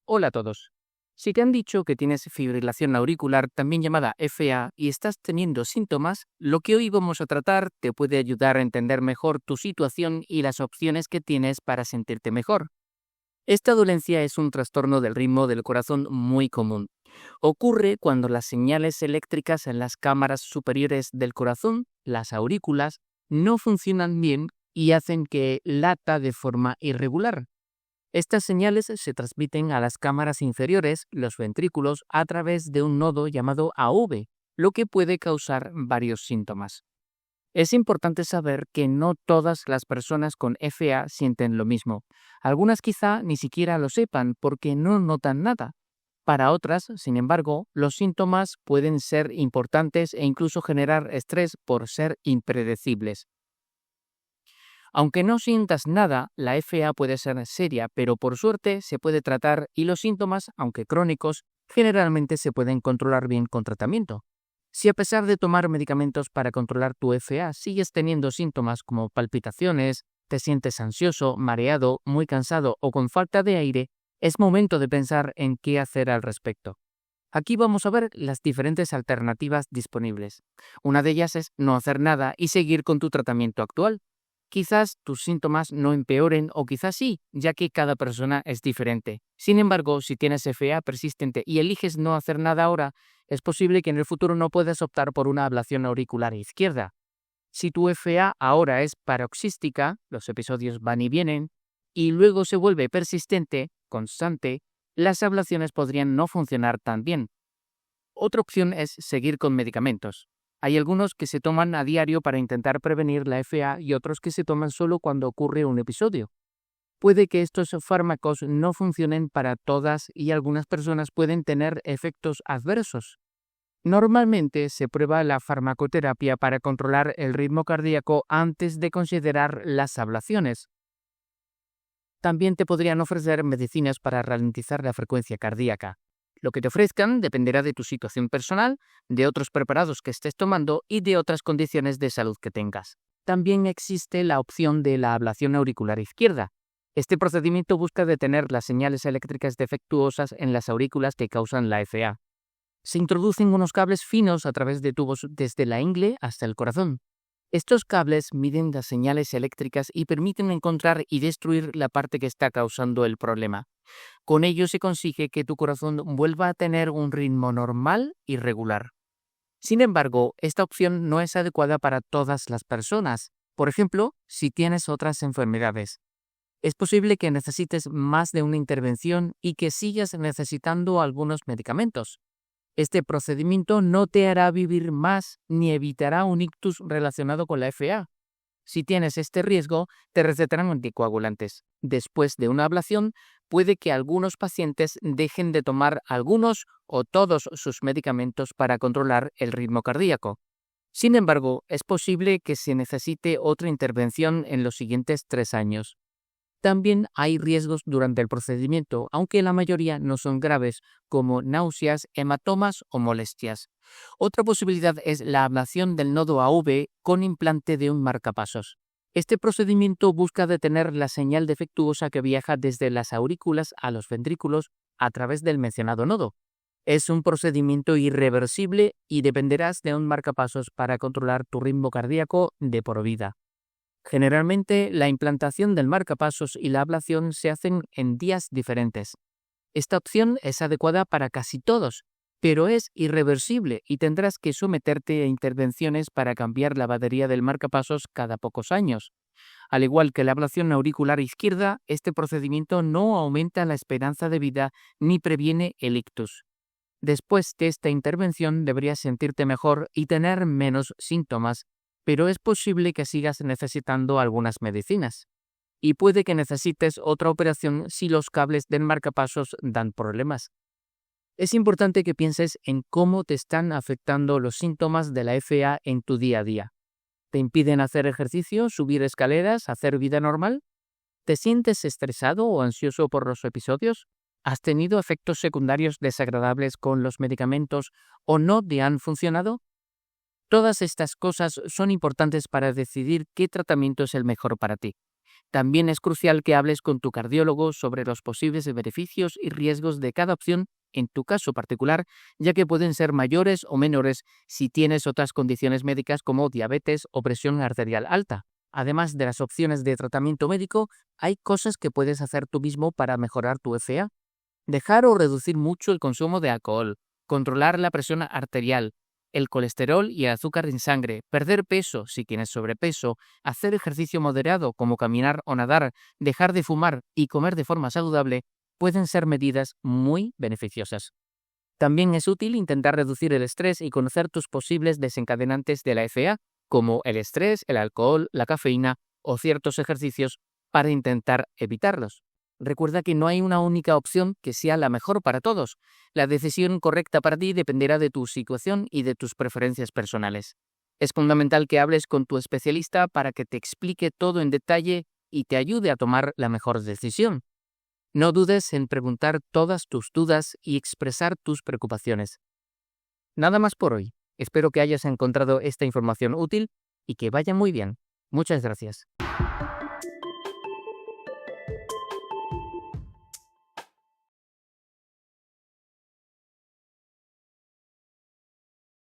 Hola a todos. Si te han dicho que tienes fibrilación auricular, también llamada FA, y estás teniendo síntomas, lo que hoy vamos a tratar te puede ayudar a entender mejor tu situación y las opciones que tienes para sentirte mejor. Esta dolencia es un trastorno del ritmo del corazón muy común. Ocurre cuando las señales eléctricas en las cámaras superiores del corazón, las aurículas, no funcionan bien y hacen que lata de forma irregular. Estas señales se transmiten a las cámaras inferiores, los ventrículos, a través de un nodo llamado AV, lo que puede causar varios síntomas. Es importante saber que no todas las personas con FA sienten lo mismo. Algunas quizá ni siquiera lo sepan porque no notan nada. Para otras, sin embargo, los síntomas pueden ser importantes e incluso generar estrés por ser impredecibles. Aunque no sientas nada, la FA puede ser seria, pero por suerte se puede tratar y los síntomas, aunque crónicos, generalmente se pueden controlar bien con tratamiento. Si a pesar de tomar medicamentos para controlar tu FA sigues teniendo síntomas como palpitaciones, te sientes ansioso, mareado, muy cansado o con falta de aire, es momento de pensar en qué hacer al respecto. Aquí vamos a ver las diferentes alternativas disponibles. Una de ellas es no hacer nada y seguir con tu tratamiento actual. Quizás tus síntomas no empeoren o quizás sí, ya que cada persona es diferente. Sin embargo, si tienes FA persistente y eliges no hacer nada ahora, es posible que en el futuro no puedas optar por una ablación auricular izquierda. Si tu FA ahora es paroxística, los episodios van y vienen, y luego se vuelve persistente, constante, las ablaciones podrían no funcionar tan bien. Otra opción es seguir con medicamentos. Hay algunos que se toman a diario para intentar prevenir la FA y otros que se toman solo cuando ocurre un episodio. Puede que estos fármacos no funcionen para todas y algunas personas pueden tener efectos adversos. Normalmente se prueba la farmacoterapia para controlar el ritmo cardíaco antes de considerar las ablaciones. También te podrían ofrecer medicinas para ralentizar la frecuencia cardíaca. Lo que te ofrezcan dependerá de tu situación personal, de otros preparados que estés tomando y de otras condiciones de salud que tengas. También existe la opción de la ablación auricular izquierda. Este procedimiento busca detener las señales eléctricas defectuosas en las aurículas que causan la FA. Se introducen unos cables finos a través de tubos desde la ingle hasta el corazón. Estos cables miden las señales eléctricas y permiten encontrar y destruir la parte que está causando el problema. Con ello se consigue que tu corazón vuelva a tener un ritmo normal y regular. Sin embargo, esta opción no es adecuada para todas las personas. Por ejemplo, si tienes otras enfermedades. Es posible que necesites más de una intervención y que sigas necesitando algunos medicamentos. Este procedimiento no te hará vivir más ni evitará un ictus relacionado con la FA. Si tienes este riesgo, te recetarán anticoagulantes. Después de una ablación, puede que algunos pacientes dejen de tomar algunos o todos sus medicamentos para controlar el ritmo cardíaco. Sin embargo, es posible que se necesite otra intervención en los siguientes 3 años. También hay riesgos durante el procedimiento, aunque la mayoría no son graves, como náuseas, hematomas o molestias. Otra posibilidad es la ablación del nodo AV con implante de un marcapasos. Este procedimiento busca detener la señal defectuosa que viaja desde las aurículas a los ventrículos a través del mencionado nodo. Es un procedimiento irreversible y dependerás de un marcapasos para controlar tu ritmo cardíaco de por vida. Generalmente, la implantación del marcapasos y la ablación se hacen en días diferentes. Esta opción es adecuada para casi todos, pero es irreversible y tendrás que someterte a intervenciones para cambiar la batería del marcapasos cada pocos años. Al igual que la ablación auricular izquierda, este procedimiento no aumenta la esperanza de vida ni previene el ictus. Después de esta intervención deberías sentirte mejor y tener menos síntomas, pero es posible que sigas necesitando algunas medicinas. Y puede que necesites otra operación si los cables del marcapasos dan problemas. Es importante que pienses en cómo te están afectando los síntomas de la FA en tu día a día. ¿Te impiden hacer ejercicio, subir escaleras, hacer vida normal? ¿Te sientes estresado o ansioso por los episodios? ¿Has tenido efectos secundarios desagradables con los medicamentos o no te han funcionado? Todas estas cosas son importantes para decidir qué tratamiento es el mejor para ti. También es crucial que hables con tu cardiólogo sobre los posibles beneficios y riesgos de cada opción en tu caso particular, ya que pueden ser mayores o menores si tienes otras condiciones médicas como diabetes o presión arterial alta. Además de las opciones de tratamiento médico, hay cosas que puedes hacer tú mismo para mejorar tu FA. Dejar o reducir mucho el consumo de alcohol, controlar la presión arterial, el colesterol y el azúcar en sangre, perder peso si tienes sobrepeso, hacer ejercicio moderado como caminar o nadar, dejar de fumar y comer de forma saludable, pueden ser medidas muy beneficiosas. También es útil intentar reducir el estrés y conocer tus posibles desencadenantes de la FA, como el estrés, el alcohol, la cafeína o ciertos ejercicios, para intentar evitarlos. Recuerda que no hay una única opción que sea la mejor para todos. La decisión correcta para ti dependerá de tu situación y de tus preferencias personales. Es fundamental que hables con tu especialista para que te explique todo en detalle y te ayude a tomar la mejor decisión. No dudes en preguntar todas tus dudas y expresar tus preocupaciones. Nada más por hoy. Espero que hayas encontrado esta información útil y que vaya muy bien. Muchas gracias.